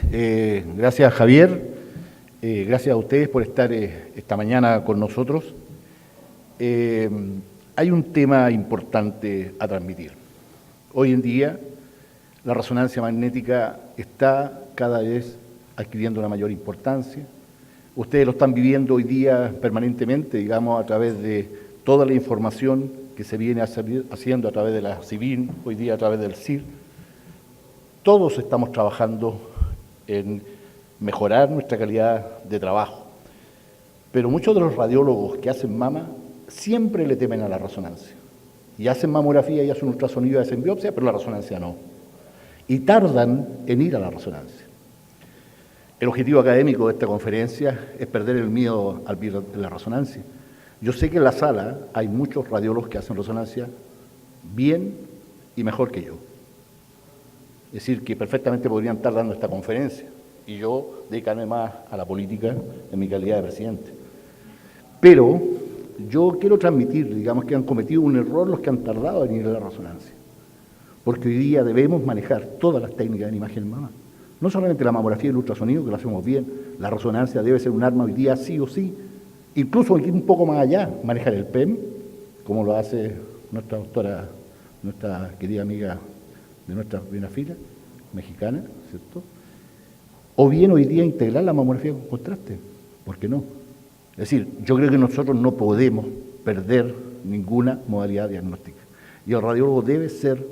Gracias, Javier. Gracias a ustedes por estar esta mañana con nosotros. Hay un tema importante a transmitir. Hoy en día, la resonancia magnética está cada vez adquiriendo una mayor importancia. Ustedes lo están viviendo hoy día permanentemente, digamos, a través de toda la información que se viene haciendo a través de la CIVIN, hoy día a través del CIR. Todos estamos trabajando en mejorar nuestra calidad de trabajo. Pero muchos de los radiólogos que hacen mama siempre le temen a la resonancia. Y hacen mamografía y hacen ultrasonido y hacen biopsia, pero la resonancia no. Y tardan en ir a la resonancia. El objetivo académico de esta conferencia es perder el miedo al virus de la resonancia. Yo sé que en la sala hay muchos radiólogos que hacen resonancia bien y mejor que yo. Es decir, que perfectamente podrían estar dando esta conferencia y yo dedicarme más a la política en mi calidad de presidente. Pero yo quiero transmitir, digamos, que han cometido un error los que han tardado en ir a la resonancia. Porque hoy día debemos manejar todas las técnicas de imagen mama. No solamente la mamografía y el ultrasonido, que lo hacemos bien, la resonancia debe ser un arma hoy día sí o sí. Incluso ir un poco más allá, manejar el PEM, como lo hace nuestra doctora, nuestra querida amiga de nuestra primera fila, mexicana, ¿cierto? O bien hoy día integrar la mamografía con contraste, ¿por qué no? Es decir, yo creo que nosotros no podemos perder ninguna modalidad diagnóstica. Y el radiólogo debe ser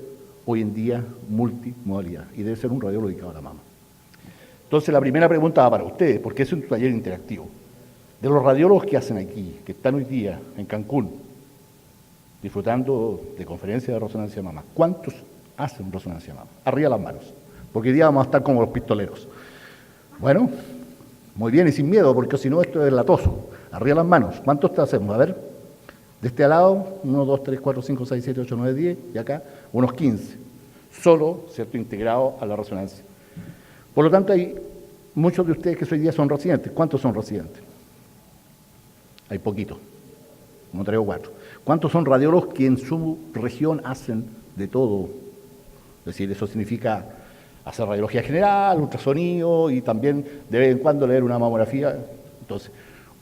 hoy en día multimodalidad y debe ser un radiólogo dedicado a la mama. Entonces la primera pregunta va para ustedes, porque es un taller interactivo. De los radiólogos que hacen aquí, que están hoy día en Cancún, disfrutando de conferencias de resonancia mama, ¿cuántos hacen resonancia mama? Arriba las manos, porque hoy día vamos a estar como los pistoleros. Bueno, muy bien y sin miedo, porque si no esto es latoso. Arriba las manos, ¿cuántos te hacemos? A ver, de este lado, 1, 2, 3, 4, 5, 6, 7, 8, 9, 10, y acá, unos 15. Solo, ¿cierto?, integrado a la resonancia. Por lo tanto, hay muchos de ustedes que hoy día son residentes. ¿Cuántos son residentes? Hay poquitos, como 3 o 4. ¿Cuántos son radiólogos que en su región hacen de todo? Es decir, eso significa hacer radiología general, ultrasonido y también de vez en cuando leer una mamografía. Entonces,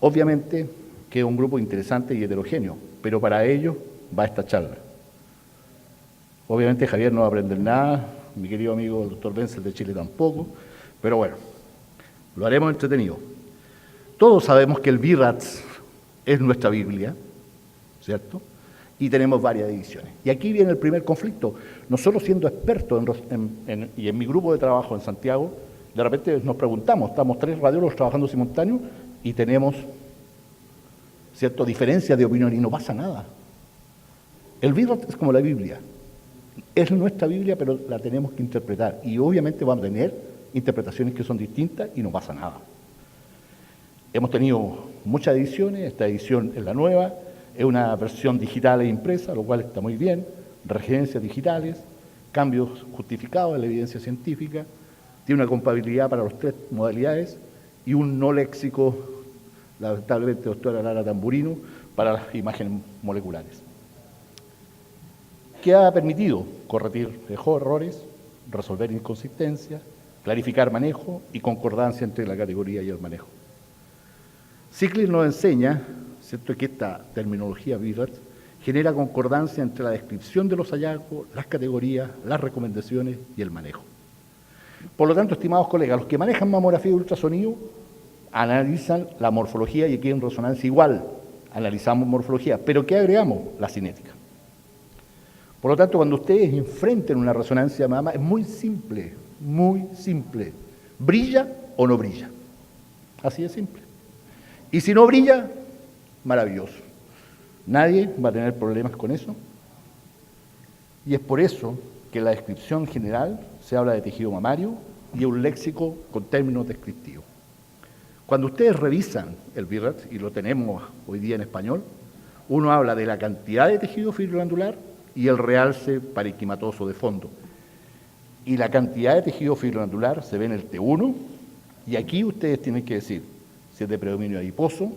obviamente que es un grupo interesante y heterogéneo, pero para ello va esta charla. Obviamente Javier no va a aprender nada, mi querido amigo el doctor Wenzel de Chile tampoco, pero bueno, lo haremos entretenido. Todos sabemos que el VIRATS es nuestra Biblia, ¿cierto? Y tenemos varias ediciones. Y aquí viene el primer conflicto. Nosotros siendo expertos y en mi grupo de trabajo en Santiago, de repente nos preguntamos, estamos 3 radiólogos trabajando simultáneo y tenemos, ¿cierto?, diferencias de opinión y no pasa nada. El VIRAT es como la Biblia. Es nuestra Biblia, pero la tenemos que interpretar. Y obviamente van a tener interpretaciones que son distintas y no pasa nada. Hemos tenido muchas ediciones, esta edición es la nueva, es una versión digital e impresa, lo cual está muy bien, referencias digitales, cambios justificados en la evidencia científica, tiene una compatibilidad para las 3 modalidades y un no léxico, lamentablemente, doctora Lara Tamburino, para las imágenes moleculares. ¿Qué ha permitido? Corregir errores, resolver inconsistencias, clarificar manejo y concordancia entre la categoría y el manejo. Ciclis nos enseña, ¿cierto?, que esta terminología VIRAT genera concordancia entre la descripción de los hallazgos, las categorías, las recomendaciones y el manejo. Por lo tanto, estimados colegas, los que manejan mamografía y ultrasonido analizan la morfología y aquí en resonancia igual analizamos morfología, pero ¿qué agregamos? La cinética. Por lo tanto, cuando ustedes enfrenten una resonancia de mama, es muy simple, ¿brilla o no brilla? Así de simple. Y si no brilla, maravilloso. Nadie va a tener problemas con eso. Y es por eso que en la descripción general se habla de tejido mamario y un léxico con términos descriptivos. Cuando ustedes revisan el VIRAT, y lo tenemos hoy día en español, uno habla de la cantidad de tejido fibroglandular y el realce parenquimatoso de fondo. Y la cantidad de tejido fibroglandular se ve en el T1, y aquí ustedes tienen que decir si es de predominio adiposo,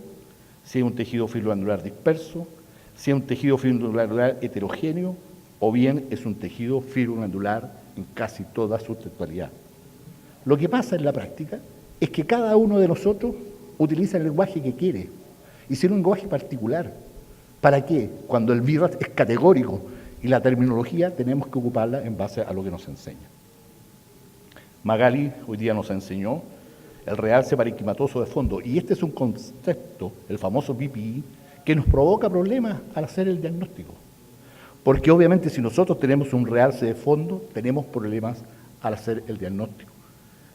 si es un tejido fibroglandular disperso, si es un tejido fibroglandular heterogéneo, o bien es un tejido fibroglandular en casi toda su totalidad. Lo que pasa en la práctica es que cada uno de nosotros utiliza el lenguaje que quiere, y si es un lenguaje particular. ¿Para qué? Cuando el virus es categórico y la terminología tenemos que ocuparla en base a lo que nos enseña. Magali hoy día nos enseñó el realce parenquimatoso de fondo, y este es un concepto, el famoso PPI, que nos provoca problemas al hacer el diagnóstico. Porque obviamente si nosotros tenemos un realce de fondo, tenemos problemas al hacer el diagnóstico.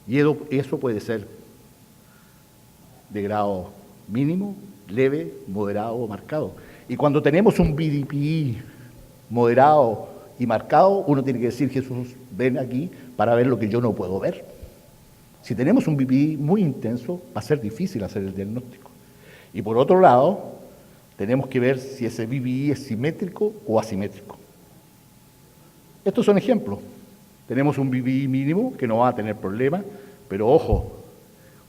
Y eso puede ser de grado mínimo, leve, moderado o marcado. Y cuando tenemos un BDPI moderado y marcado, uno tiene que decir: Jesús, ven aquí para ver lo que yo no puedo ver. Si tenemos un BPI muy intenso, va a ser difícil hacer el diagnóstico. Y por otro lado, tenemos que ver si ese BPI es simétrico o asimétrico. Estos son ejemplos. Tenemos un BPI mínimo que no va a tener problemas, pero ojo,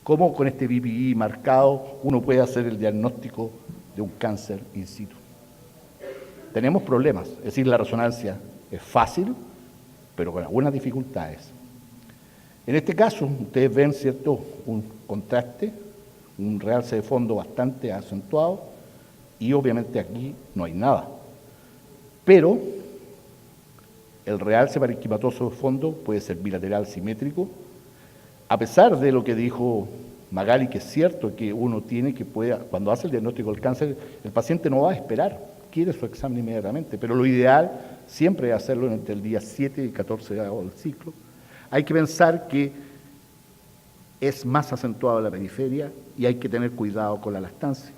¿cómo con este BPI marcado uno puede hacer el diagnóstico de un cáncer in situ? Tenemos problemas, es decir, la resonancia es fácil, pero con algunas dificultades. En este caso, ustedes ven, ¿cierto?, un contraste, un realce de fondo bastante acentuado, y obviamente aquí no hay nada. Pero el realce parenquimatoso de fondo puede ser bilateral simétrico, a pesar de lo que dijo Magali, que es cierto que uno tiene que cuando hace el diagnóstico del cáncer, el paciente no va a esperar, quiere su examen inmediatamente, pero lo ideal siempre es hacerlo entre el día 7 y 14 del ciclo. Hay que pensar que es más acentuado en la periferia y hay que tener cuidado con la lactancia.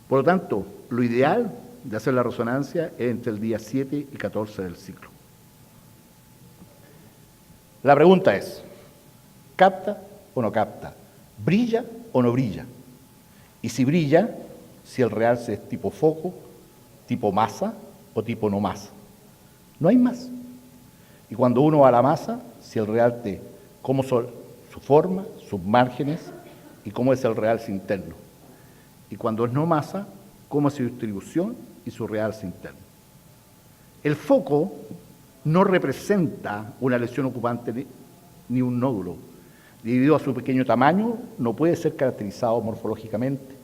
Por lo tanto, lo ideal de hacer la resonancia es entre el día 7 y 14 del ciclo. La pregunta es: ¿capta o no capta? ¿Brilla o no brilla? Y si brilla, si el realce es tipo foco, tipo masa o tipo no masa. No hay más. Y cuando uno va a la masa, si el realce, cómo son su forma, sus márgenes y cómo es el realce interno. Y cuando es no masa, cómo es su distribución y su realce interno. El foco no representa una lesión ocupante ni un nódulo. Debido a su pequeño tamaño, no puede ser caracterizado morfológicamente.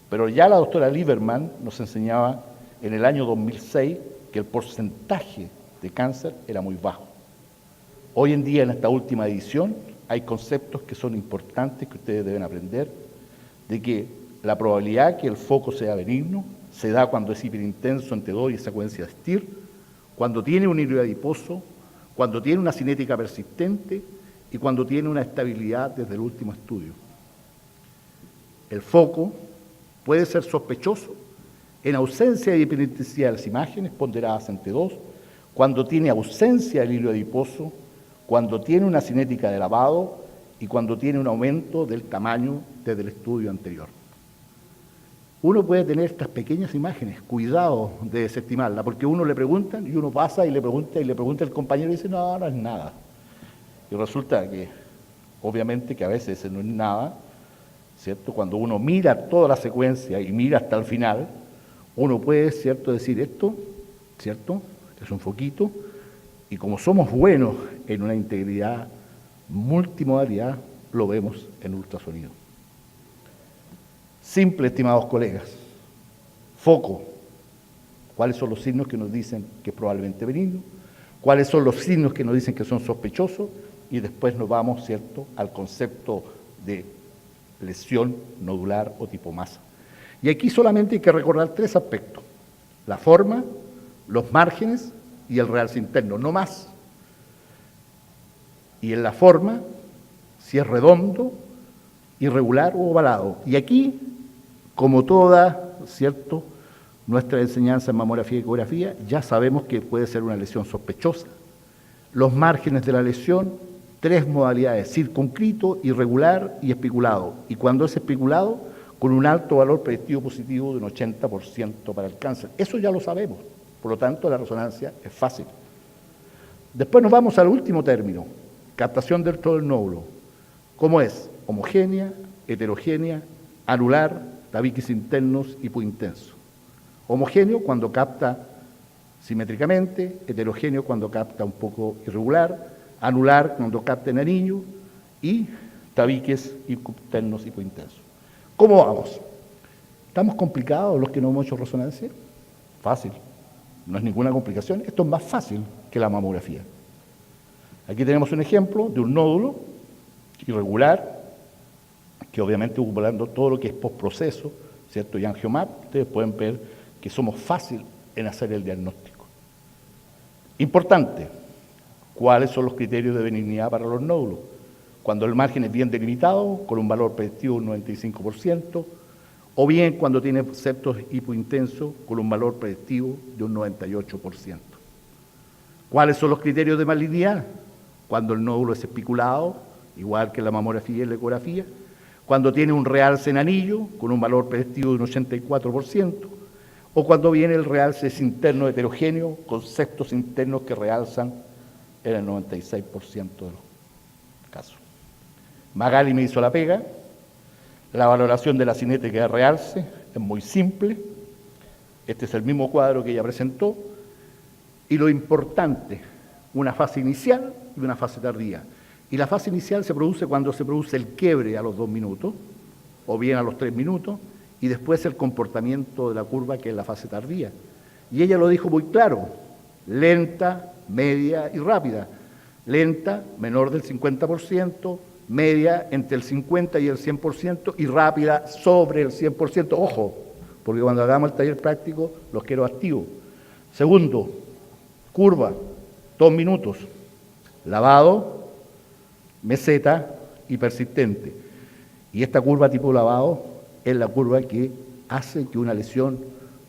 Pero ya la doctora Lieberman nos enseñaba en el año 2006 que el porcentaje de cáncer era muy bajo. Hoy en día, en esta última edición, hay conceptos que son importantes que ustedes deben aprender, de que la probabilidad que el foco sea benigno se da cuando es hiperintenso entre 2 y secuencia de STIR, cuando tiene un hilo adiposo, cuando tiene una cinética persistente y cuando tiene una estabilidad desde el último estudio. El foco puede ser sospechoso en ausencia de hiperintensidad de las imágenes ponderadas entre 2, cuando tiene ausencia del hilo adiposo, cuando tiene una cinética de lavado y cuando tiene un aumento del tamaño desde el estudio anterior. Uno puede tener estas pequeñas imágenes, cuidado de desestimarla, porque uno le preguntan y uno pasa y le pregunta al compañero y dice: no, no es nada. Y resulta que, obviamente, que a veces no es nada, ¿cierto? Cuando uno mira toda la secuencia y mira hasta el final, uno puede, ¿cierto?, decir esto, ¿cierto?, es un foquito, y como somos buenos en una integridad multimodalidad, lo vemos en ultrasonido. Simple, estimados colegas. Foco. ¿Cuáles son los signos que nos dicen que es probablemente benigno? ¿Cuáles son los signos que nos dicen que son sospechosos? Y después nos vamos, ¿cierto?, al concepto de lesión nodular o tipo masa. Y aquí solamente hay que recordar 3 aspectos: la forma, los márgenes y el realce interno, no más. Y en la forma, si es redondo, irregular o ovalado. Y aquí, como toda, ¿cierto?, nuestra enseñanza en mamografía y ecografía, ya sabemos que puede ser una lesión sospechosa. Los márgenes de la lesión, 3 modalidades: circunscrito, irregular y especulado. Y cuando es especulado, con un alto valor predictivo positivo de un 80% para el cáncer. Eso ya lo sabemos. Por lo tanto, la resonancia es fácil. Después nos vamos al último término: captación dentro del nódulo. ¿Cómo es? Homogénea, heterogénea, anular, tabiques internos y hipointenso. Homogéneo cuando capta simétricamente, heterogéneo cuando capta un poco irregular, anular cuando capta en anillo y tabiques internos hipointensos. ¿Cómo vamos? ¿Estamos complicados los que no hemos hecho resonancia? Fácil, no es ninguna complicación. Esto es más fácil que la mamografía. Aquí tenemos un ejemplo de un nódulo irregular, que obviamente ocupando todo lo que es postproceso, ¿cierto? Y angiomap, ustedes pueden ver que somos fácil en hacer el diagnóstico. Importante, ¿cuáles son los criterios de benignidad para los nódulos? Cuando el margen es bien delimitado, con un valor predictivo de un 95%, o bien cuando tiene septos hipointensos, con un valor predictivo de un 98%. ¿Cuáles son los criterios de malignidad? Cuando el nódulo es especulado, igual que la mamografía y la ecografía, cuando tiene un realce en anillo, con un valor predictivo de un 84%, o cuando viene el realce es interno heterogéneo, con septos internos que realzan en el 96% de los casos. Magali me hizo la pega. La valoración de la cinética de realce es muy simple. Este es el mismo cuadro que ella presentó. Y lo importante, una fase inicial y una fase tardía. Y la fase inicial se produce cuando se produce el quiebre a los 2 minutos, o bien a los 3 minutos, y después el comportamiento de la curva, que es la fase tardía. Y ella lo dijo muy claro: lenta, media y rápida. Lenta, menor del 50%, media entre el 50 y el 100%, y rápida sobre el 100%. Ojo, porque cuando hagamos el taller práctico los quiero activos. Segundo, curva, 2 minutos. Lavado, meseta y persistente. Y esta curva tipo lavado es la curva que hace que una lesión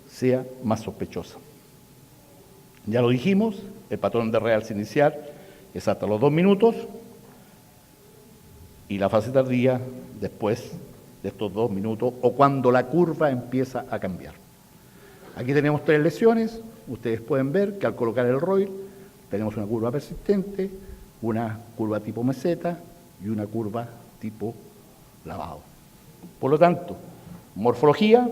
sea más sospechosa. Ya lo dijimos, el patrón de realce inicial es hasta los 2 minutos y la fase tardía después de estos 2 minutos o cuando la curva empieza a cambiar. Aquí tenemos 3 lesiones. Ustedes pueden ver que al colocar el ROID tenemos una curva persistente, una curva tipo meseta y una curva tipo lavado. Por lo tanto, morfología,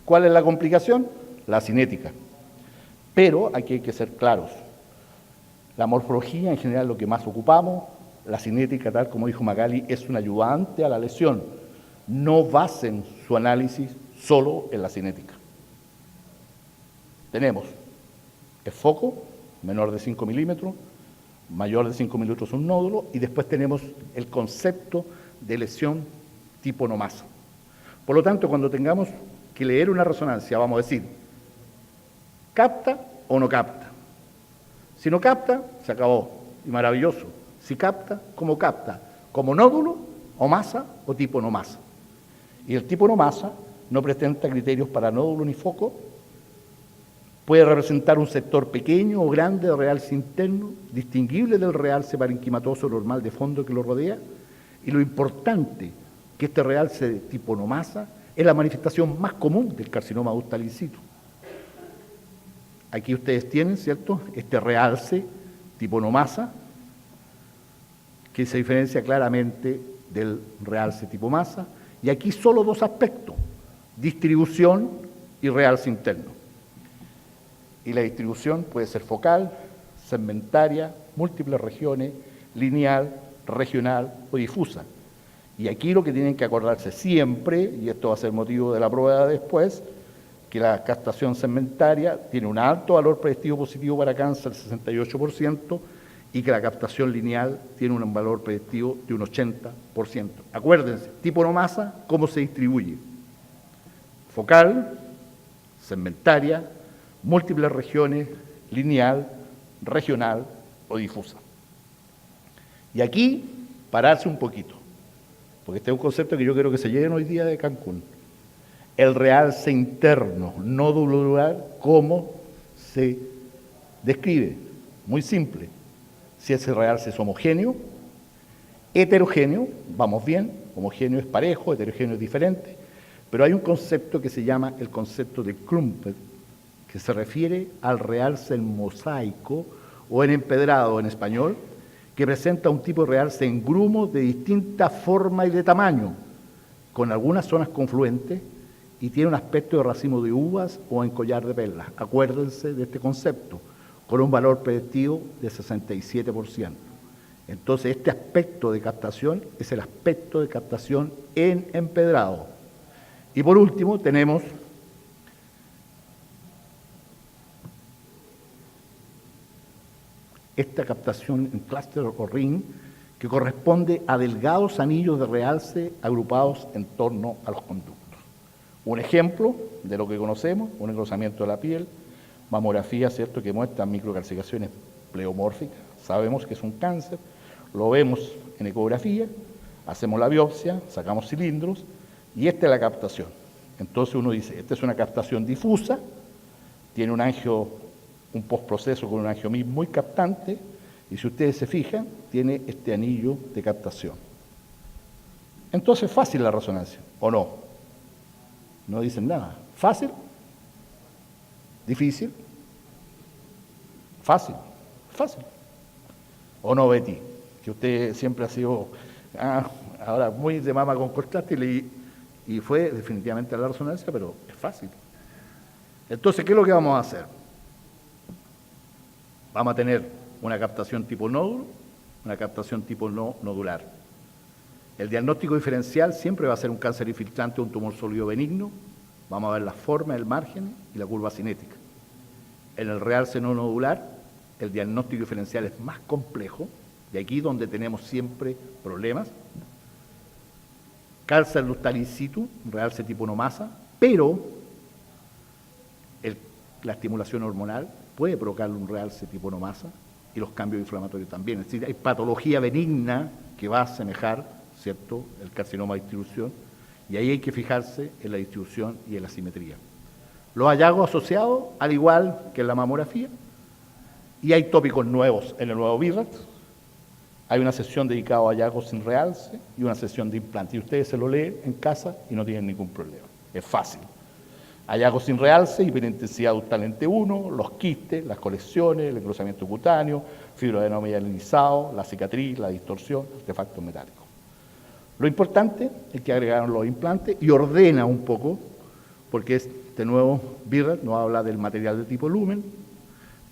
¿cuál es la complicación? La cinética. Pero aquí hay que ser claros. La morfología en general es lo que más ocupamos. La cinética, tal como dijo Magali, es un ayudante a la lesión. No basen su análisis solo en la cinética. Tenemos el foco, menor de 5 milímetros, mayor de 5 milímetros un nódulo, y después tenemos el concepto de lesión tipo no masa. Por lo tanto, cuando tengamos que leer una resonancia, vamos a decir, ¿capta o no capta? Si no capta, se acabó, y maravilloso. Si capta, ¿cómo capta? ¿Como nódulo o masa o tipo no masa? Y el tipo no masa no presenta criterios para nódulo ni foco. Puede representar un sector pequeño o grande de realce interno, distinguible del realce parenquimatoso normal de fondo que lo rodea. Y lo importante, que este realce de tipo no masa es la manifestación más común del carcinoma ductal in situ. Aquí ustedes tienen, ¿cierto?, este realce tipo no masa, que se diferencia claramente del realce tipo masa. Y aquí solo 2 aspectos: distribución y realce interno. Y la distribución puede ser focal, segmentaria, múltiples regiones, lineal, regional o difusa. Y aquí lo que tienen que acordarse siempre, y esto va a ser motivo de la prueba después, que la captación segmentaria tiene un alto valor predictivo positivo para cáncer, 68%, y que la captación lineal tiene un valor predictivo de un 80%. Acuérdense, tipo no masa, ¿cómo se distribuye? Focal, segmentaria, múltiples regiones, lineal, regional o difusa. Y aquí, pararse un poquito, porque este es un concepto que yo quiero que se lleven hoy día de Cancún. El realce interno nodular, ¿cómo se describe? Muy simple. Si ese realce es homogéneo, heterogéneo, vamos bien, homogéneo es parejo, heterogéneo es diferente, pero hay un concepto que se llama el concepto de Klumpert, que se refiere al realce en mosaico o en empedrado en español, que presenta un tipo de realce en grumos de distinta forma y de tamaño, con algunas zonas confluentes, y tiene un aspecto de racimo de uvas o en collar de perlas. Acuérdense de este concepto, con un valor predictivo de 67%. Entonces, este aspecto de captación es el aspecto de captación en empedrado. Y por último, tenemos esta captación en clúster o ring, que corresponde a delgados anillos de realce agrupados en torno a los conductos. Un ejemplo de lo que conocemos, un engrosamiento de la piel, mamografía, ¿cierto?, que muestra microcalcificaciones pleomórficas, sabemos que es un cáncer, lo vemos en ecografía, hacemos la biopsia, sacamos cilindros, y esta es la captación. Entonces uno dice, esta es una captación difusa, tiene un angio, un postproceso con un angiomismo muy captante, y si ustedes se fijan, tiene este anillo de captación. Entonces, fácil la resonancia, ¿o no? No dicen nada. ¿Fácil? ¿Difícil? Fácil. Fácil. ¿O no, Betty? Que usted siempre ha sido ahora muy de mama con contraste y fue definitivamente la resonancia, pero es fácil. Entonces, ¿qué es lo que vamos a hacer? Vamos a tener una captación tipo nódulo, una captación tipo no nodular. El diagnóstico diferencial siempre va a ser un cáncer infiltrante o un tumor sólido benigno. Vamos a ver la forma, el margen y la curva cinética. En el realce no nodular, el diagnóstico diferencial es más complejo, y aquí donde tenemos siempre problemas. Cáncer ductal in situ, realce tipo no masa, pero la estimulación hormonal puede provocar un realce tipo no masa y los cambios inflamatorios también. Es decir, hay patología benigna que va a asemejar, ¿cierto?, el carcinoma de distribución, y ahí hay que fijarse en la distribución y en la simetría. Los hallazgos asociados, al igual que en la mamografía, y hay tópicos nuevos en el nuevo BIRAT. Hay una sesión dedicada a hallazgos sin realce y una sesión de implante, y ustedes se lo leen en casa y no tienen ningún problema. Es fácil. Hallazgos sin realce, hiperintensidad ductal en T1, los quistes, las colecciones, el engrosamiento cutáneo, fibroadenoma mielinizado, la cicatriz, la distorsión, artefactos metálicos. Lo importante es que agregaron los implantes y ordena un poco, porque este nuevo BIRAT nos habla del material de tipo lumen,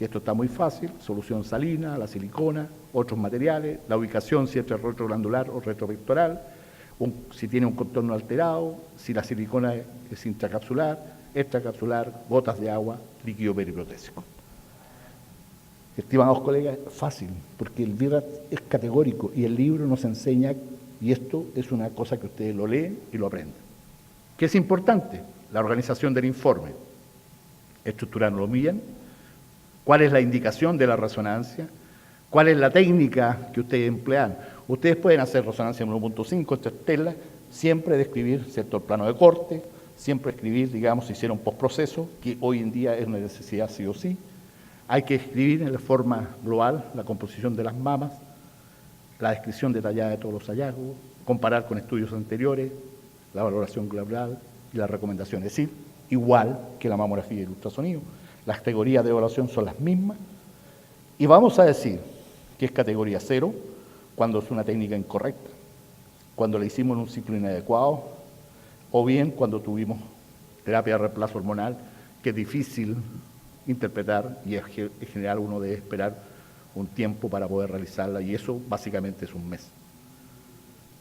y esto está muy fácil: solución salina, la silicona, otros materiales, la ubicación, si es retroglandular o retropectoral, si tiene un contorno alterado, si la silicona es intracapsular, extracapsular, gotas de agua, líquido periprotésico. Estimados colegas, es fácil, porque el BIRAT es categórico y el libro nos enseña, y esto es una cosa que ustedes lo leen y lo aprenden. ¿Qué es importante? La organización del informe. Estructurarlo bien. ¿Cuál es la indicación de la resonancia? ¿Cuál es la técnica que ustedes emplean? Ustedes pueden hacer resonancia en 1.5, esta estela, siempre describir, ¿cierto?, el plano de corte, siempre escribir, digamos, si hiciera un postproceso, que hoy en día es una necesidad sí o sí. Hay que escribir en la forma global la composición de las mamas, la descripción detallada de todos los hallazgos, comparar con estudios anteriores, la valoración global y las recomendaciones. Es decir, igual que la mamografía y el ultrasonido. Las categorías de evaluación son las mismas. Y vamos a decir que es categoría 0 cuando es una técnica incorrecta, cuando le hicimos en un ciclo inadecuado, o bien cuando tuvimos terapia de reemplazo hormonal, que es difícil interpretar y en general uno debe esperar un tiempo para poder realizarla, y eso básicamente es un mes.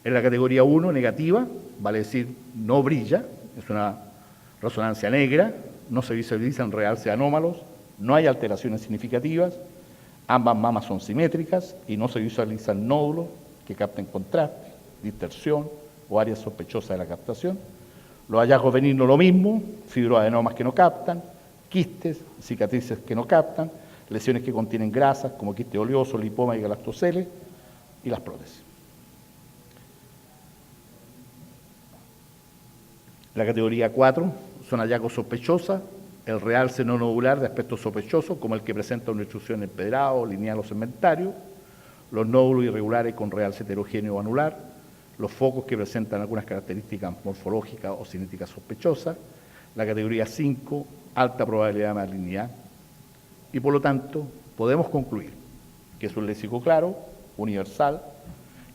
En la categoría 1, negativa, vale decir no brilla, es una resonancia negra, no se visualizan realce anómalos, no hay alteraciones significativas, ambas mamas son simétricas y no se visualizan nódulos que capten contraste, distorsión o áreas sospechosas de la captación. Los hallazgos benignos lo mismo, fibroadenomas que no captan, quistes, cicatrices que no captan, lesiones que contienen grasas como quiste oleoso, lipoma y galactoceles, y las prótesis. La categoría 4 son hallazgos sospechosos, el realce no nodular de aspecto sospechoso, como el que presenta una intrusión empedrado, lineal o segmentario, los nódulos irregulares con realce heterogéneo o anular, los focos que presentan algunas características morfológicas o cinéticas sospechosas, la categoría 5, alta probabilidad de malignidad, y por lo tanto podemos concluir que es un léxico claro, universal,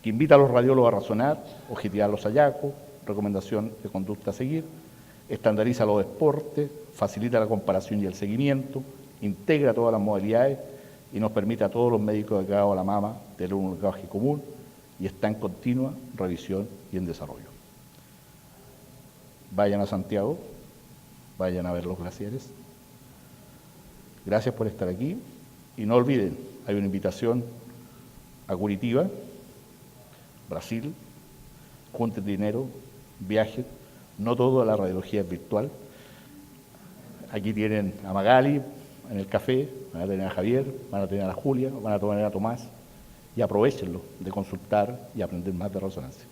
que invita a los radiólogos a razonar, objetivar los hallazgos, recomendación de conducta a seguir, estandariza los deportes, facilita la comparación y el seguimiento, integra todas las modalidades y nos permite a todos los médicos dedicados a la mama tener un lenguaje común y está en continua revisión y en desarrollo. Vayan a Santiago, vayan a ver los glaciares. Gracias por estar aquí y no olviden, hay una invitación a Curitiba, Brasil, junten dinero, viajen, no todo la radiología es virtual. Aquí tienen a Magali en el café, van a tener a Javier, van a tener a Julia, van a tener a Tomás y aprovechenlo de consultar y aprender más de resonancia.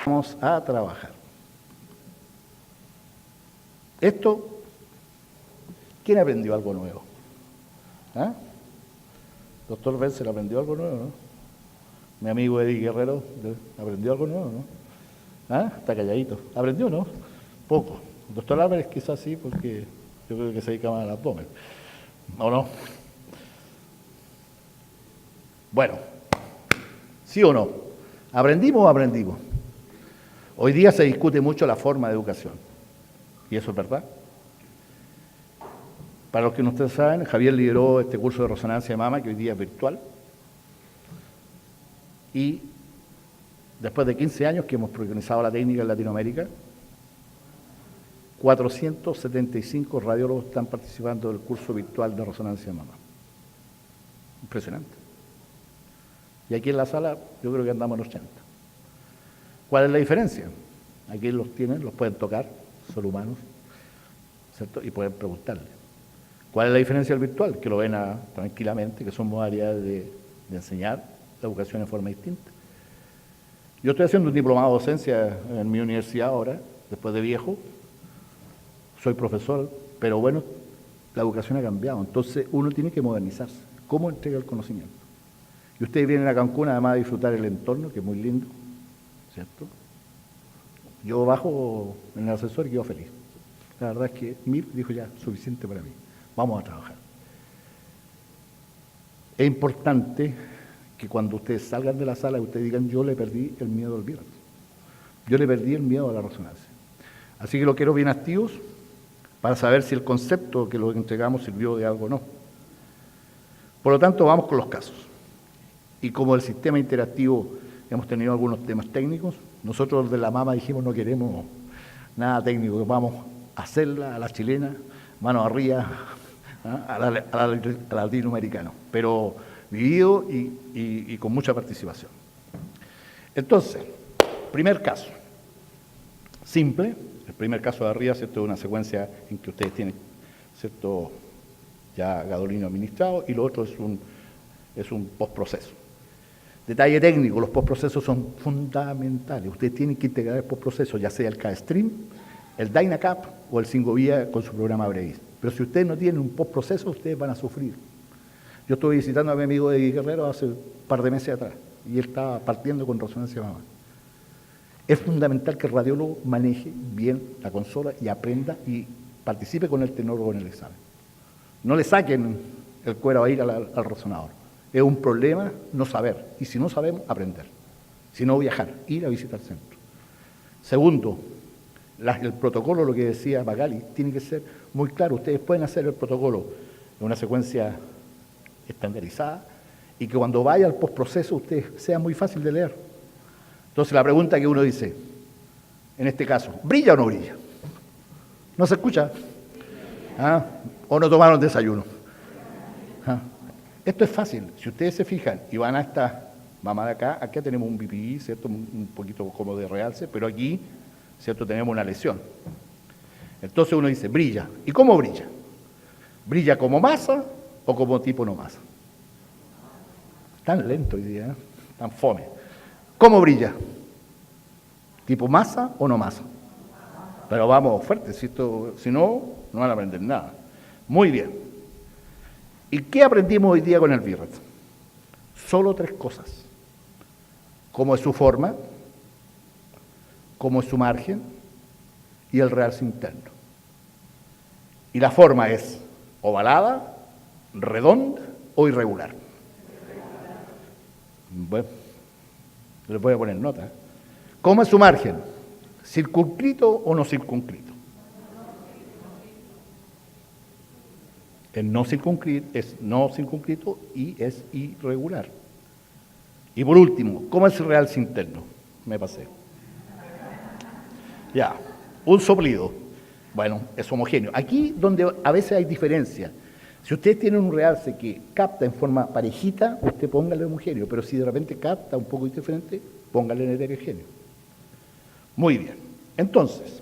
Vamos a trabajar. Esto, ¿quién aprendió algo nuevo? ¿Ah? Doctor Benzel aprendió algo nuevo, ¿no? Mi amigo Eddie Guerrero aprendió algo nuevo, ¿no? ¿Ah? Está calladito. ¿Aprendió, no? Poco. Doctor Álvarez quizás sí, porque yo creo que se dedica más al abdomen. ¿O no? Bueno, ¿sí o no? ¿Aprendimos o aprendimos? Hoy día se discute mucho la forma de educación. ¿Y eso es verdad? Para los que no ustedes saben, Javier lideró este curso de resonancia de mama, que hoy día es virtual. Y después de 15 años que hemos preconizado la técnica en Latinoamérica, 475 radiólogos están participando del curso virtual de resonancia de mama. Impresionante. Y aquí en la sala yo creo que andamos en 80. ¿Cuál es la diferencia? Aquí los tienen, los pueden tocar, son humanos, ¿cierto? Y pueden preguntarle. ¿Cuál es la diferencia del virtual? Que lo ven tranquilamente, que son modalidades de enseñar la educación de forma distinta. Yo estoy haciendo un diplomado de docencia en mi universidad ahora, después de viejo. Soy profesor, pero bueno, la educación ha cambiado. Entonces uno tiene que modernizarse. ¿Cómo entrega el conocimiento? Y ustedes vienen a Cancún además a disfrutar el entorno, que es muy lindo, ¿cierto? Yo bajo en el ascensor y quedo feliz. La verdad es que Mir dijo ya, suficiente para mí. Vamos a trabajar. Es importante que cuando ustedes salgan de la sala, ustedes digan, yo le perdí el miedo al viernes. Yo le perdí el miedo a la resonancia. Así que lo quiero bien activos para saber si el concepto que lo entregamos sirvió de algo o no. Por lo tanto, vamos con los casos. Y como el sistema interactivo hemos tenido algunos temas técnicos, nosotros de la mama dijimos no queremos nada técnico, vamos a hacerla a la chilena, mano arriba, a la latinoamericana, pero vivido y con mucha participación. Entonces, primer caso, simple, el primer caso de arriba, ¿cierto? Es una secuencia en que ustedes tienen, ¿cierto?, ya gadolino administrado, y lo otro es un postproceso. Detalle técnico, los postprocesos son fundamentales. Ustedes tienen que integrar el postproceso, ya sea el K-Stream, el Dynacap o el Singovía con su programa Brevis. Pero si ustedes no tienen un postproceso, ustedes van a sufrir. Yo estuve visitando a mi amigo Eddie Guerrero hace un par de meses atrás, y él estaba partiendo con resonancia de mama. Es fundamental que el radiólogo maneje bien la consola y aprenda y participe con el tecnólogo en el examen. No le saquen el cuero a ir al resonador. Es un problema no saber, y si no sabemos, aprender. Si no, viajar, ir a visitar el centro. Segundo, el protocolo, lo que decía Magali, tiene que ser muy claro. Ustedes pueden hacer el protocolo en una secuencia estandarizada y que cuando vaya al postproceso usted sea muy fácil de leer. Entonces la pregunta que uno dice, en este caso, ¿brilla o no brilla? ¿No se escucha? ¿Ah? ¿O no tomaron desayuno? ¿Ah? Esto es fácil. Si ustedes se fijan y van a esta mama de acá, acá tenemos un BPI, ¿cierto? Un poquito como de realce, pero aquí, ¿cierto?, tenemos una lesión. Entonces uno dice, brilla. ¿Y cómo brilla? ¿Brilla como masa o como tipo no masa? Tan lento hoy día, ¿eh? Tan fome. ¿Cómo brilla? ¿Tipo masa o no masa? Pero vamos fuerte, si no, no van a aprender nada. Muy bien. ¿Y qué aprendimos hoy día con el VIRRAT? Solo 3 cosas. Cómo es su forma, cómo es su margen y el realce interno. Y la forma es ovalada, redonda o irregular. Bueno, les voy a poner nota. ¿Cómo es su margen? ¿Circunscrito o no circunscrito? es no circunscrito y es irregular. Y por último, ¿cómo es el realce interno? Me pasé. Ya, un soplido. Bueno, es homogéneo. Aquí donde a veces hay diferencia. Si ustedes tienen un realce que capta en forma parejita, usted póngale homogéneo, pero si de repente capta un poco diferente, póngale en heterogéneo. Muy bien. Entonces,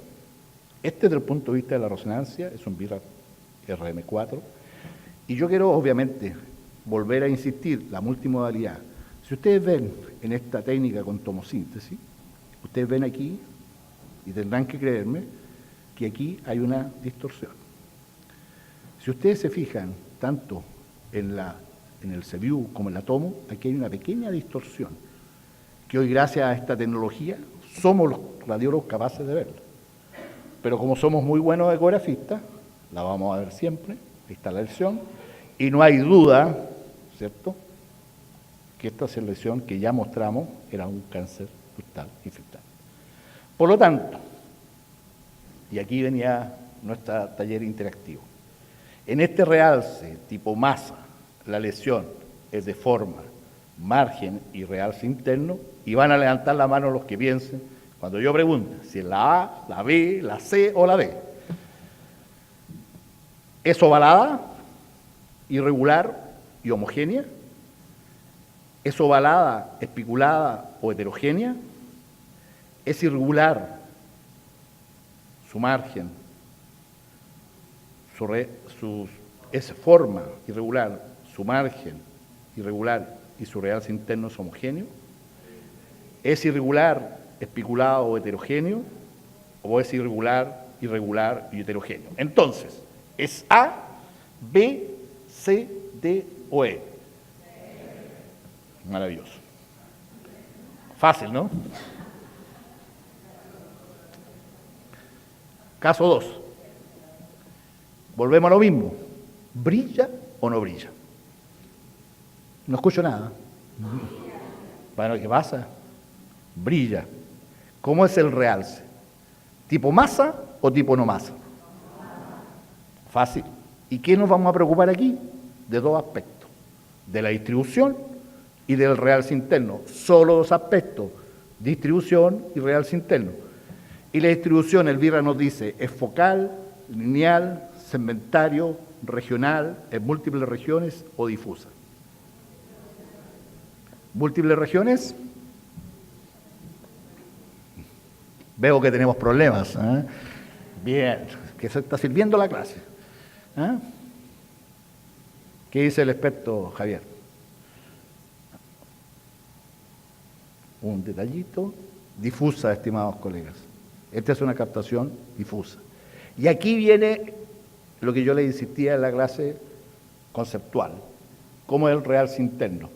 desde el punto de vista de la resonancia es un BIRAD RM4, y yo quiero obviamente volver a insistir, la multimodalidad. Si ustedes ven en esta técnica con tomosíntesis, ustedes ven aquí, y tendrán que creerme, que aquí hay una distorsión. Si ustedes se fijan, tanto en el CView como en la tomo, aquí hay una pequeña distorsión, que hoy gracias a esta tecnología somos los radiólogos capaces de verla. Pero como somos muy buenos ecografistas, la vamos a ver siempre, ahí está la lesión, y no hay duda, ¿cierto?, que esta lesión que ya mostramos era un cáncer ductal infiltrado. Por lo tanto, y aquí venía nuestro taller interactivo, en este realce tipo masa, la lesión es de forma, margen y realce interno, y van a levantar la mano los que piensen, cuando yo pregunte si es la A, la B, la C o la D. ¿Es ovalada, irregular y homogénea? ¿Es ovalada, espiculada o heterogénea? ¿Es irregular su margen, es forma irregular, su margen irregular y su realce interno es homogéneo? ¿Es irregular, espiculado o heterogéneo? ¿O es irregular y heterogéneo? Entonces, ¿es A, B, C, D o E? Maravilloso. Fácil, ¿no? Caso 2. Volvemos a lo mismo. ¿Brilla o no brilla? No escucho nada. Bueno, ¿qué pasa? Brilla. ¿Cómo es el realce? ¿Tipo masa o tipo no masa? Fácil. ¿Y qué nos vamos a preocupar aquí? De dos aspectos. De la distribución y del realce interno. Solo dos aspectos. Distribución y realce interno. Y la distribución, el BIRA nos dice, es focal, lineal, segmentario, regional, en múltiples regiones o difusa. ¿Múltiples regiones? Veo que tenemos problemas. ¿Eh? Bien, que se está sirviendo la clase. ¿Eh? ¿Qué dice el experto Javier? Un detallito. Difusa, estimados colegas. Esta es una captación difusa. Y aquí viene lo que yo le insistía en la clase conceptual. ¿Cómo es el realce interno?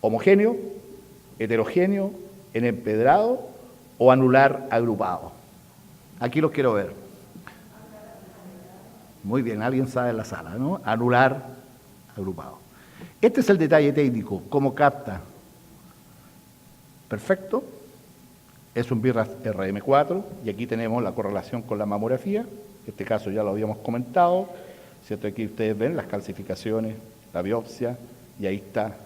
¿Homogéneo, heterogéneo, en empedrado o anular agrupado? Aquí los quiero ver. Muy bien, alguien sabe en la sala, ¿no? Anular agrupado. Este es el detalle técnico, cómo capta. Perfecto. Es un BIRAD RM4 y aquí tenemos la correlación con la mamografía. En este caso ya lo habíamos comentado, ¿cierto? Aquí ustedes ven las calcificaciones, la biopsia y ahí está.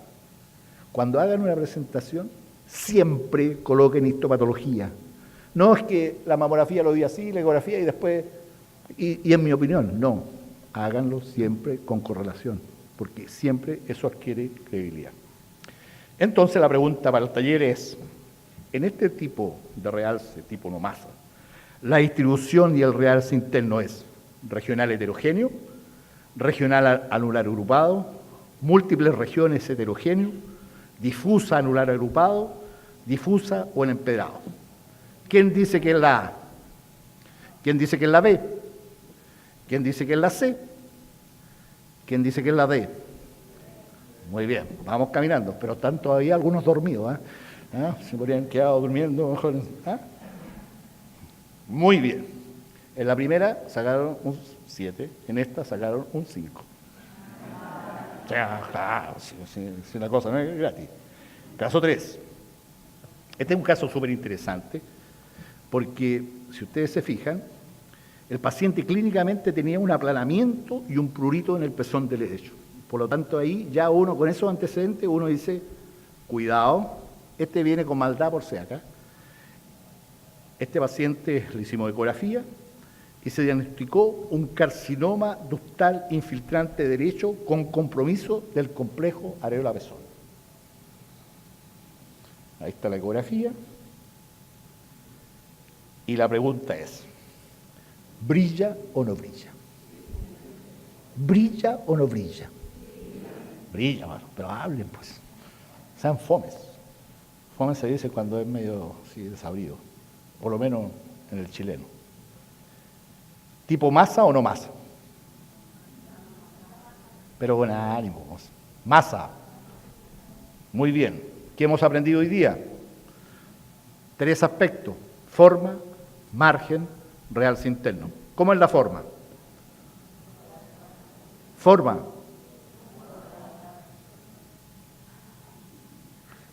Cuando hagan una presentación, siempre coloquen histopatología. No es que la mamografía lo vi así, la ecografía y después, y en mi opinión, no. Háganlo siempre con correlación, porque siempre eso adquiere credibilidad. Entonces la pregunta para el taller es, en este tipo de realce, tipo no masa, la distribución y el realce interno es regional heterogéneo, regional anular agrupado, múltiples regiones heterogéneo, difusa anular agrupado, difusa o en empedrado. ¿Quién dice que es la A? ¿Quién dice que es la B? ¿Quién dice que es la C? ¿Quién dice que es la D? Muy bien, vamos caminando, pero están todavía algunos dormidos, ¿eh? ¿Ah? Se podrían quedado durmiendo mejor. ¿Ah? Muy bien. En la primera sacaron un 7, en esta sacaron un 5. O sea, claro, si una cosa no es gratis. Caso 3. Este es un caso súper interesante porque, si ustedes se fijan, El paciente clínicamente tenía un aplanamiento y un prurito en el pezón derecho. Por lo tanto, ahí ya uno, con esos antecedentes, uno dice, cuidado, este viene con maldad por si acá. Este paciente le hicimos ecografía y se diagnosticó un carcinoma ductal infiltrante derecho con compromiso del complejo areola-pezón. Ahí está la ecografía. Y la pregunta es, ¿brilla o no brilla? ¿Brilla o no brilla? Brilla, bueno, pero hablen pues. Sean fomes. Fomes se dice cuando es medio desabrido, por lo menos en el chileno. ¿Tipo masa o no masa? Pero con ánimo. Masa. Muy bien. ¿Qué hemos aprendido hoy día? 3 aspectos. Forma, margen, realce interno. ¿Cómo es la forma? Forma.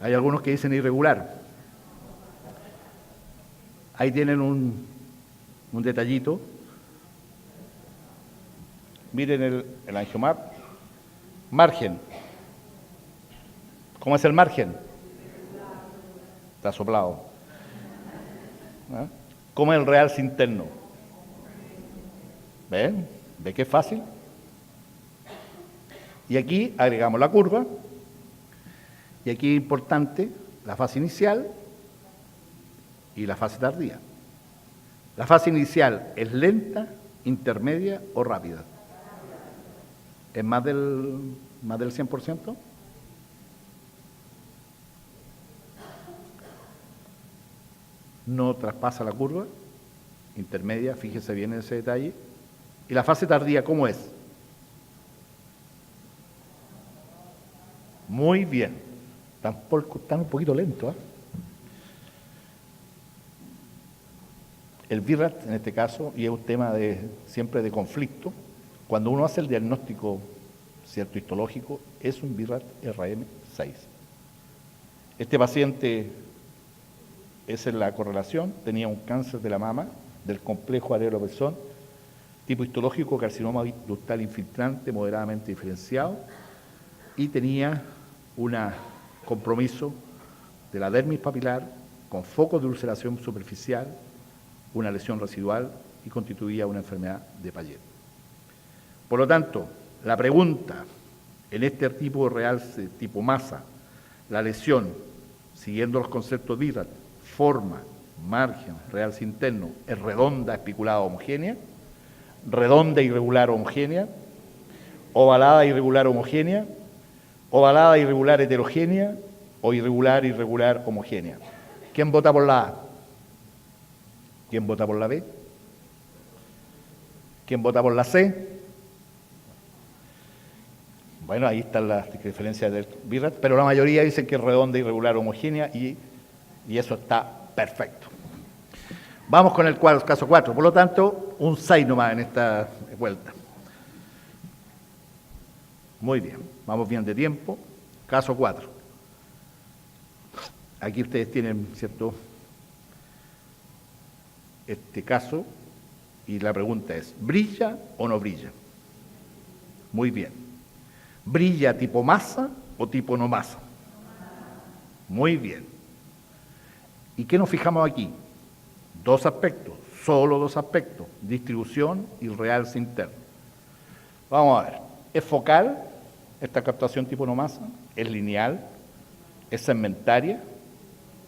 Hay algunos que dicen irregular. Ahí tienen un detallito. Miren el angiomap. Margen. ¿Cómo es el margen? Está soplado. ¿Ah? ¿Cómo es el realce interno? ¿Ven? ¿Ve qué es fácil? Y aquí agregamos la curva. Y aquí es importante la fase inicial y la fase tardía. La fase inicial es lenta, intermedia o rápida. ¿Es más del 100%? No traspasa la curva. Intermedia, fíjese bien en ese detalle. ¿Y la fase tardía cómo es? Muy bien. Están un poquito lentos. El BIRAT, en este caso, y es un tema siempre de conflicto, cuando uno hace el diagnóstico cierto histológico, es un BIRAT RM6. Este paciente, esa es la correlación, tenía un cáncer de la mama, del complejo areola-pezón, tipo histológico, carcinoma ductal infiltrante moderadamente diferenciado, y tenía un compromiso de la dermis papilar con focos de ulceración superficial, una lesión residual y constituía una enfermedad de Payet. Por lo tanto, la pregunta en este tipo de realce, tipo masa, la lesión, siguiendo los conceptos BIRAT, forma, margen, realce interno, es redonda, espiculada, homogénea, redonda, irregular, homogénea, ovalada, irregular, homogénea, ovalada, irregular, heterogénea o irregular, irregular, homogénea. ¿Quién vota por la A? ¿Quién vota por la B? ¿Quién vota por la C? Bueno, ahí están las diferencias del BIRAT, pero la mayoría dicen que es redonda, irregular, homogénea y eso está perfecto. Vamos con el caso 4, por lo tanto, un 6 nomás en esta vuelta. Muy bien, vamos bien de tiempo. Caso 4. Aquí ustedes tienen, ¿cierto?, este caso y la pregunta es, ¿brilla o no brilla? Muy bien. ¿Brilla tipo masa o tipo no masa? Muy bien. ¿Y qué nos fijamos aquí? 2 aspectos, solo 2 aspectos, distribución y realce interno. Vamos a ver, ¿es focal esta captación tipo no masa? ¿Es lineal? ¿Es segmentaria?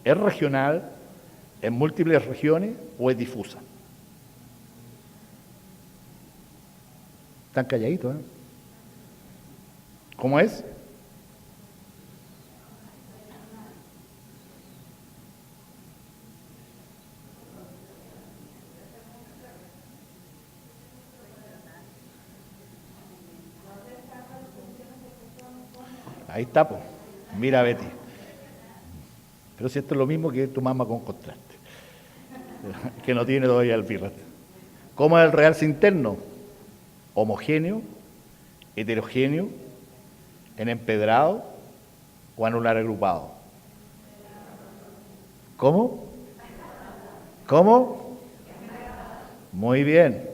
¿Es regional? ¿En múltiples regiones o es difusa? Están calladitos, ¿eh? ¿Cómo es? Ahí está, pues. Mira, Betty. Pero si esto es lo mismo que tu mamá con contraste, que no tiene todavía el BIRAT. ¿Cómo es el realce interno? Homogéneo, heterogéneo, en empedrado o anular agrupado. ¿Cómo? ¿Cómo? Muy bien,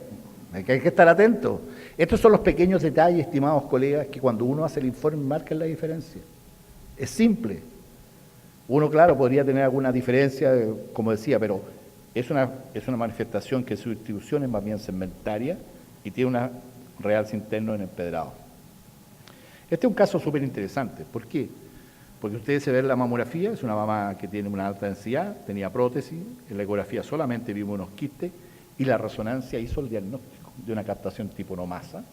Hay que estar atento. Estos son los pequeños detalles, estimados colegas, que cuando uno hace el informe marcan la diferencia. Es simple. Uno, claro, podría tener alguna diferencia, como decía, pero es una manifestación que su distribución es más bien segmentaria y tiene un realce interno en empedrado. Este es un caso súper interesante. ¿Por qué? Porque ustedes se ven la mamografía, es una mamá que tiene una alta densidad, tenía prótesis, en la ecografía solamente vimos unos quistes y la resonancia hizo el diagnóstico de una captación tipo no masa.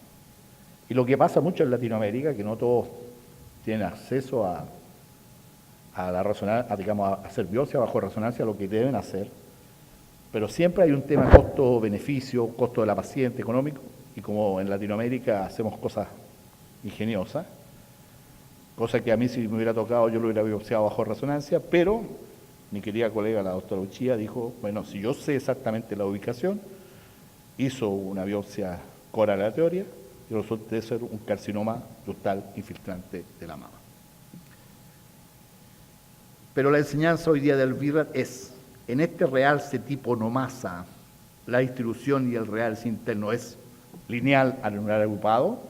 Y lo que pasa mucho en Latinoamérica, que no todos tienen acceso a la resonancia, digamos, a hacer biopsia bajo resonancia, lo que deben hacer, pero siempre hay un tema costo-beneficio, costo de la paciente, económico, y como en Latinoamérica hacemos cosas ingeniosas, cosa que a mí si me hubiera tocado yo lo hubiera biopsiado bajo resonancia, pero mi querida colega la doctora Uchía dijo, bueno, si yo sé exactamente la ubicación, hizo una biopsia correlatoria y resulta ser un carcinoma ductal infiltrante de la mama. Pero la enseñanza hoy día del BIRAT es, en este realce tipo no masa, la distribución y el realce interno es lineal anular agrupado,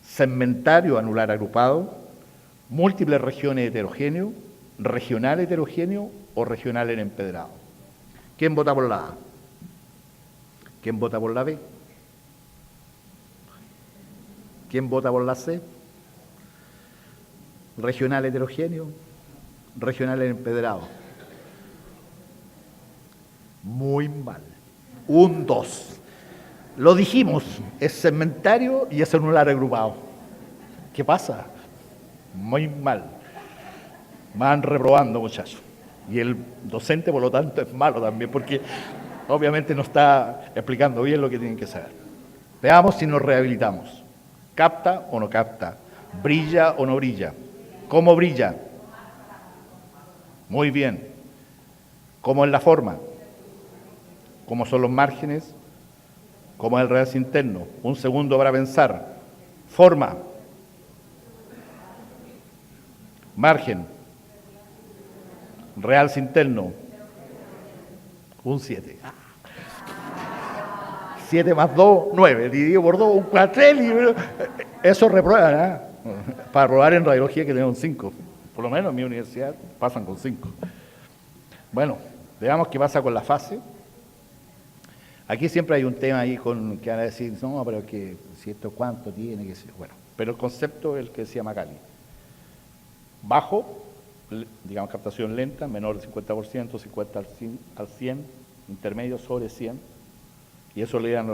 segmentario anular agrupado, múltiples regiones heterogéneo, regional heterogéneo o regional en empedrado. ¿Quién vota por la A? ¿Quién vota por la B? ¿Quién vota por la C? Regional heterogéneo, regional en empedrado. Muy mal. Un 2. Lo dijimos, es segmentario y es anular agrupado. ¿Qué pasa? Muy mal. Van reprobando, muchachos. Y el docente, por lo tanto, es malo también, porque obviamente no está explicando bien lo que tienen que saber. Veamos si nos rehabilitamos. ¿Capta o no capta? ¿Brilla o no brilla? ¿Cómo brilla? Muy bien. ¿Cómo es la forma? ¿Cómo son los márgenes? ¿Cómo es el realce interno? Un segundo para pensar. Forma. Margen. Realce interno. Un 7. 7 más 2, 9. Dividido por 2, un cuatrel. Eso reprueban, ¿eh? Para probar en radiología que tenemos un 5. Por lo menos en mi universidad pasan con 5. Bueno, veamos qué pasa con la fase. Aquí siempre hay un tema ahí con que van a decir, no, pero que si esto cuánto tiene, que bueno. Pero el concepto es el que decía Magali. Bajo, digamos captación lenta, menor del 50%, 50 al 100, intermedio sobre 100, y eso lean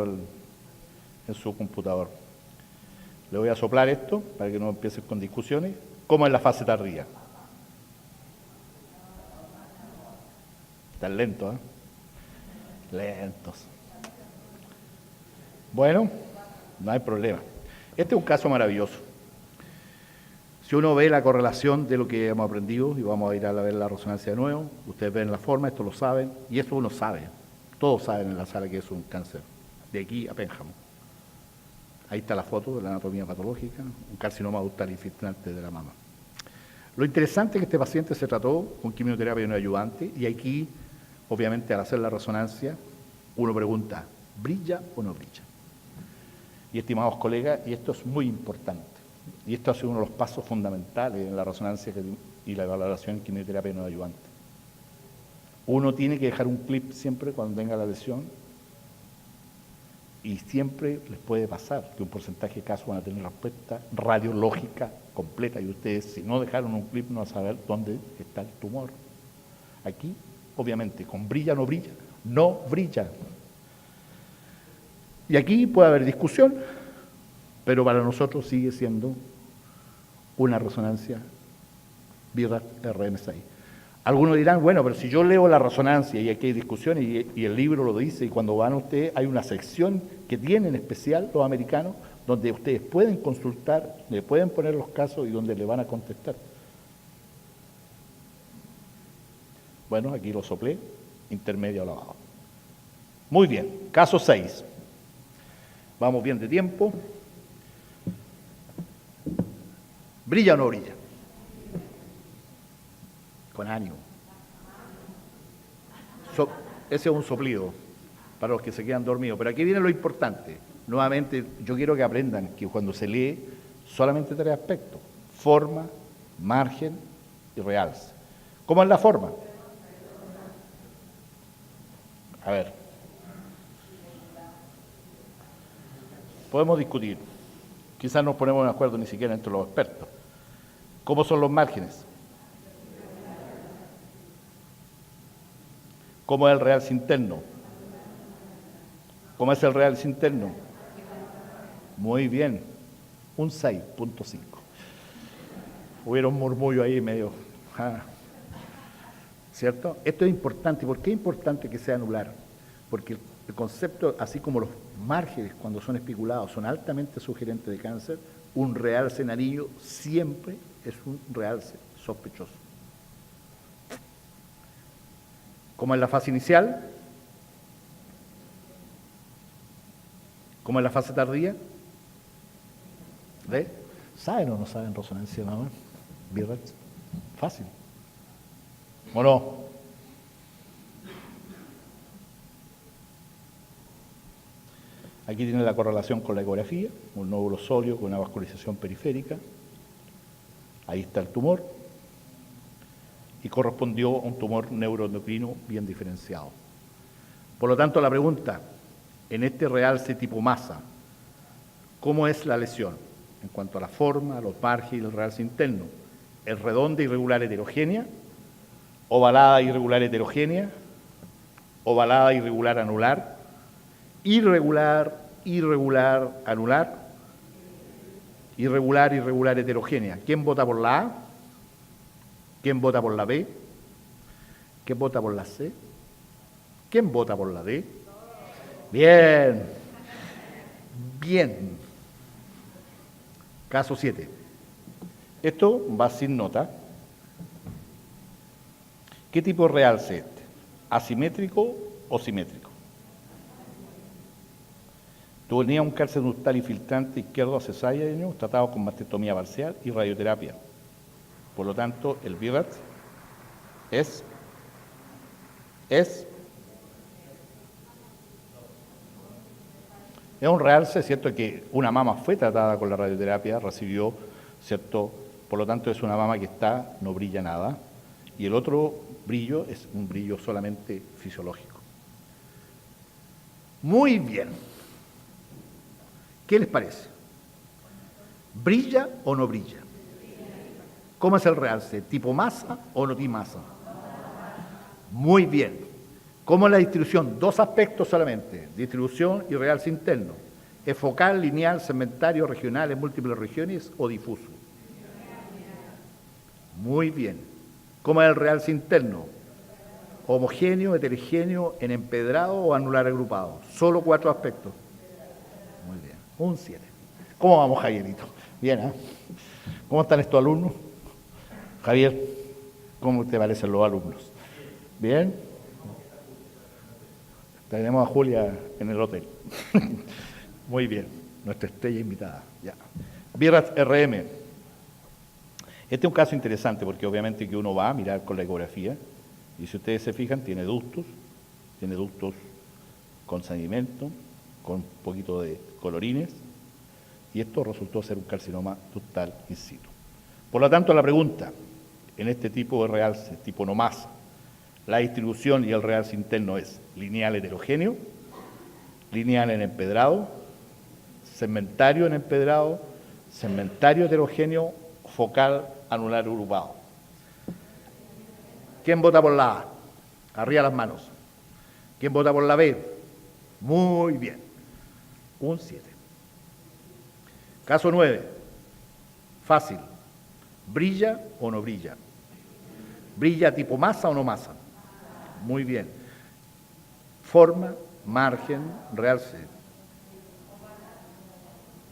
en su computador. Le voy a soplar esto para que no empiecen con discusiones. ¿Cómo es la fase tardía? Están lentos, ¿eh? Lentos. Bueno, no hay problema. Este es un caso maravilloso. Si uno ve la correlación de lo que hemos aprendido, y vamos a ir a ver la resonancia de nuevo, ustedes ven la forma, esto lo saben, y esto uno sabe. Todos saben en la sala que es un cáncer, de aquí a Pénjamo. Ahí está la foto de la anatomía patológica, un carcinoma ductal infiltrante de la mama. Lo interesante es que este paciente se trató con quimioterapia no ayudante, y aquí, obviamente, al hacer la resonancia, uno pregunta, ¿brilla o no brilla? Y estimados colegas, y esto es muy importante, y esto ha sido uno de los pasos fundamentales en la resonancia y la valoración en quimioterapia no ayudante. Uno tiene que dejar un clip siempre cuando tenga la lesión, y siempre les puede pasar que un porcentaje de casos van a tener respuesta radiológica completa, y ustedes, si no dejaron un clip, no van a saber dónde está el tumor. Aquí, obviamente, con brilla o no brilla, no brilla. Y aquí puede haber discusión, pero para nosotros sigue siendo una resonancia BIRAT RM6. Algunos dirán, bueno, pero si yo leo la resonancia y aquí hay discusión y el libro lo dice, y cuando van ustedes hay una sección que tienen especial los americanos, donde ustedes pueden consultar, le pueden poner los casos y donde le van a contestar. Bueno, aquí lo soplé, intermedio lavado. Muy bien, caso 6. Vamos bien de tiempo. ¿Brilla o no brilla? Con ánimo. Ese es un soplido para los que se quedan dormidos. Pero aquí viene lo importante. nuevamente, yo quiero que aprendan que cuando se lee solamente tres aspectos: forma, margen y realce. ¿Cómo es la forma? A ver, podemos discutir, quizás no nos ponemos de acuerdo ni siquiera entre los expertos. ¿Cómo son los márgenes? ¿Cómo es el realce interno? ¿Cómo es el realce interno? Muy bien, un 6.5. Hubiera un murmullo ahí medio, ¿cierto? Esto es importante. ¿Por qué es importante que sea anular? Porque el concepto, así como los márgenes cuando son especulados son altamente sugerentes de cáncer, un realce en anillo siempre es un realce sospechoso. ¿Cómo es la fase inicial? ¿Cómo es la fase tardía? ¿Ve? ¿Saben o no saben resonancia nada más? Birrax. Fácil. ¿O no? Aquí tiene la correlación con la ecografía, un nódulo sólido con una vascularización periférica. Ahí está el tumor. Y correspondió a un tumor neuroendocrino bien diferenciado. Por lo tanto, la pregunta, en este realce tipo masa, ¿cómo es la lesión? En cuanto a la forma, a los márgenes y el realce interno, ¿es redonda, irregular, heterogénea? ¿Ovalada, irregular, heterogénea? ¿Ovalada, irregular, anular? ¿Irregular, irregular, anular? ¿Irregular, irregular, heterogénea? ¿Quién vota por la A? ¿Quién vota por la B? ¿Quién vota por la C? ¿Quién vota por la D? Bien. Bien. Caso 7. Esto va sin nota. ¿Qué tipo de realce es este? ¿Asimétrico o simétrico? Tenía un cáncer ductal infiltrante izquierdo a cesárea, tratado con mastectomía parcial y radioterapia. Por lo tanto, el BIRAT es un realce, ¿cierto?, que una mama fue tratada con la radioterapia, recibió, ¿cierto?, por lo tanto es una mama que está, no brilla nada, y el otro brillo es un brillo solamente fisiológico. Muy bien. ¿Qué les parece? ¿Brilla o no brilla? ¿Cómo es el realce? ¿Tipo masa o no tipo masa? Muy bien. ¿Cómo es la distribución? Dos aspectos solamente, distribución y realce interno. ¿Es focal, lineal, segmentario, regional, en múltiples regiones o difuso? Muy bien. ¿Cómo es el realce interno? ¿Homogéneo, heterogéneo, en empedrado o anular agrupado? Solo 4 aspectos. Muy bien. Un 7. ¿Cómo vamos, Javierito? Bien, ¿eh? ¿Cómo están estos alumnos? Javier, ¿cómo te parecen los alumnos? ¿Bien? Tenemos a Julia en el hotel. Muy bien, nuestra estrella invitada. Ya. BIRAT RM. Este es un caso interesante porque obviamente que uno va a mirar con la ecografía y si ustedes se fijan tiene ductos con sedimento, con un poquito de colorines y esto resultó ser un carcinoma ductal in situ. Por lo tanto, la pregunta, en este tipo de realce, tipo no masa, la distribución y el realce interno es lineal heterogéneo, lineal en empedrado, segmentario en empedrado, segmentario heterogéneo, focal anular agrupado. ¿Quién vota por la A? Arriba las manos. ¿Quién vota por la B? Muy bien. Un 7. Caso 9. Fácil. ¿Brilla o no brilla? ¿Brilla tipo masa o no masa? Muy bien. Forma, margen, realce.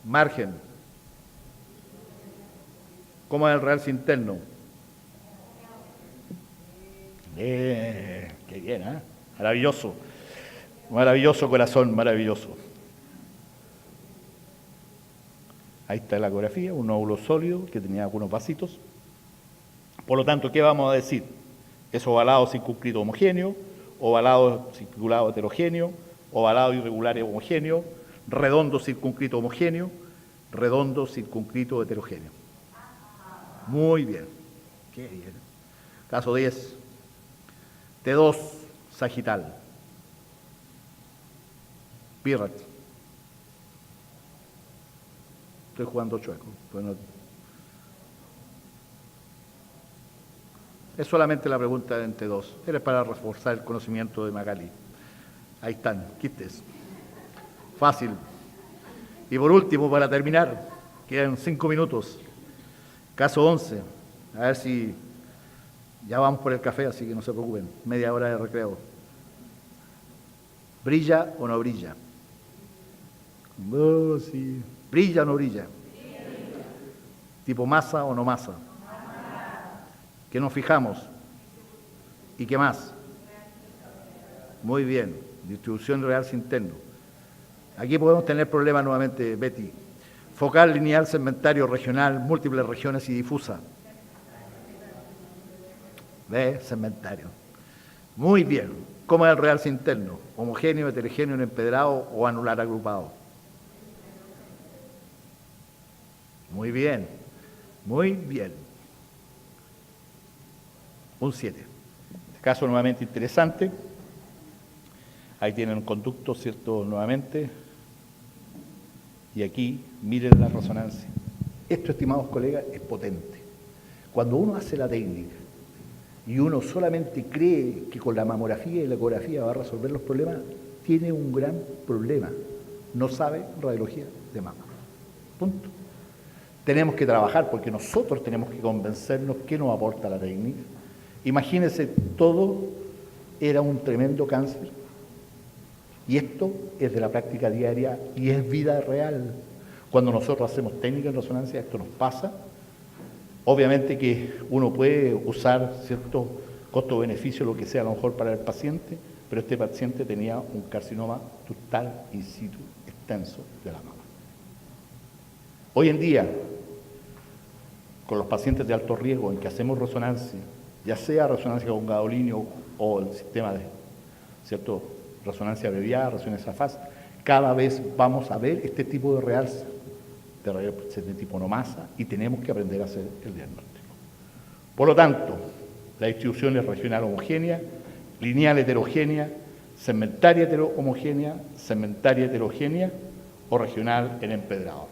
Margen. ¿Cómo es el realce interno? Qué bien, ¿eh? Maravilloso. Maravilloso corazón, maravilloso. Ahí está la ecografía, un nódulo sólido que tenía algunos vasitos. Por lo tanto, ¿qué vamos a decir? Es ovalado circunscrito homogéneo, ovalado circulado heterogéneo, ovalado irregular homogéneo, redondo, circunscrito, homogéneo, redondo, circunscrito, heterogéneo. Muy bien. Qué bien. Caso 10. T2, sagital. Pirrat. Estoy jugando chueco. Bueno, es solamente la pregunta en T2. Era para reforzar el conocimiento de Magali. Ahí están, quistes. Fácil. Y por último, para terminar, quedan 5 minutos. Caso 11. A ver si ya vamos por el café, así que no se preocupen. Media hora de recreo. ¿Brilla o no brilla? Oh, sí. ¿Brilla o no brilla? ¿Tipo masa o no masa? ¿Qué nos fijamos? ¿Y qué más? Muy bien. Distribución real interno. Aquí podemos tener problemas nuevamente, Betty. Focal, lineal, segmentario, regional, múltiples regiones y difusa. ¿Ve? Segmentario. Muy bien. ¿Cómo es el realce interno? ¿Homogéneo, heterogéneo, en empedrado o anular agrupado? Muy bien. Muy bien. Un 7. Caso nuevamente interesante. Ahí tienen un conducto, ¿cierto? Nuevamente. Y aquí, miren la resonancia. Esto, estimados colegas, es potente. Cuando uno hace la técnica y uno solamente cree que con la mamografía y la ecografía va a resolver los problemas, tiene un gran problema. No sabe radiología de mama. Punto. Tenemos que trabajar porque nosotros tenemos que convencernos qué nos aporta la técnica. Imagínense, todo era un tremendo cáncer. Y esto es de la práctica diaria y es vida real. Cuando nosotros hacemos técnica en resonancia, esto nos pasa. Obviamente que uno puede usar cierto costo-beneficio, lo que sea a lo mejor para el paciente, pero este paciente tenía un carcinoma ductal in situ extenso de la mama. Hoy en día, con los pacientes de alto riesgo en que hacemos resonancia, ya sea resonancia con gadolinio o el sistema de resonancia abreviada, resonancia fase, cada vez vamos a ver este tipo de realce de tipo no masa y tenemos que aprender a hacer el diagnóstico. Por lo tanto, la distribución es regional homogénea, lineal heterogénea, segmentaria homogénea, segmentaria heterogénea o regional en empedrado.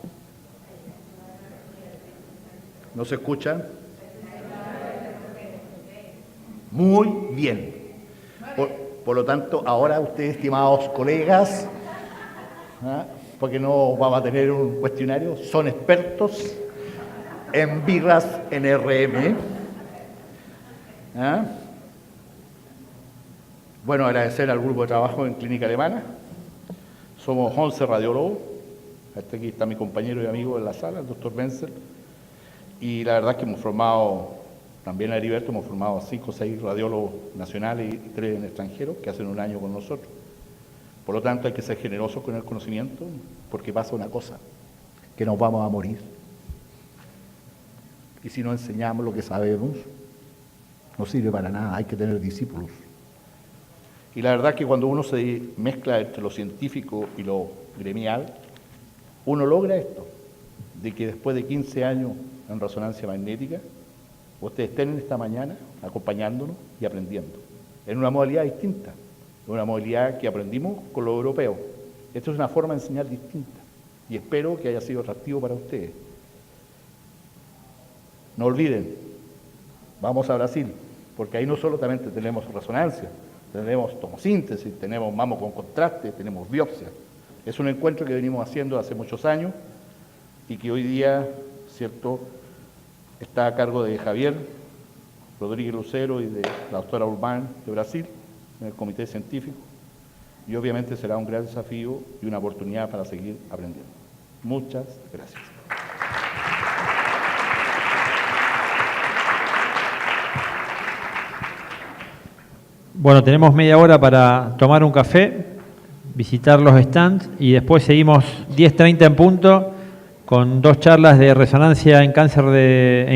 ¿No se escuchan? Muy bien. Por lo tanto, ahora ustedes, estimados colegas, porque no vamos a tener un cuestionario, son expertos en BRAS NRM. Bueno, agradecer al grupo de trabajo en Clínica Alemana. Somos 11 radiólogos. Aquí está mi compañero y amigo en la sala, el doctor Wenzel. Y la verdad es que hemos formado, también a Heriberto, hemos formado 5 o 6 radiólogos nacionales y 3 en extranjeros que hacen un año con nosotros. Por lo tanto, hay que ser generosos con el conocimiento, porque pasa una cosa, que nos vamos a morir. Y si no enseñamos lo que sabemos, no sirve para nada, hay que tener discípulos. Y la verdad es que cuando uno se mezcla entre lo científico y lo gremial, uno logra esto, de que después de 15 años en resonancia magnética, ustedes estén esta mañana acompañándonos y aprendiendo, en una modalidad distinta. Una modalidad que aprendimos con los europeos. Esto es una forma de enseñar distinta y espero que haya sido atractivo para ustedes. No olviden, vamos a Brasil, porque ahí no solamente tenemos resonancia, tenemos tomosíntesis, tenemos mamo con contraste, tenemos biopsia. Es un encuentro que venimos haciendo hace muchos años y que hoy día, ¿cierto?, está a cargo de Javier Rodríguez Lucero y de la doctora Urbán de Brasil, en el comité científico, y obviamente será un gran desafío y una oportunidad para seguir aprendiendo. Muchas gracias. Bueno, tenemos media hora para tomar un café, visitar los stands y después seguimos 10:30 en punto con 2 charlas de resonancia en cáncer de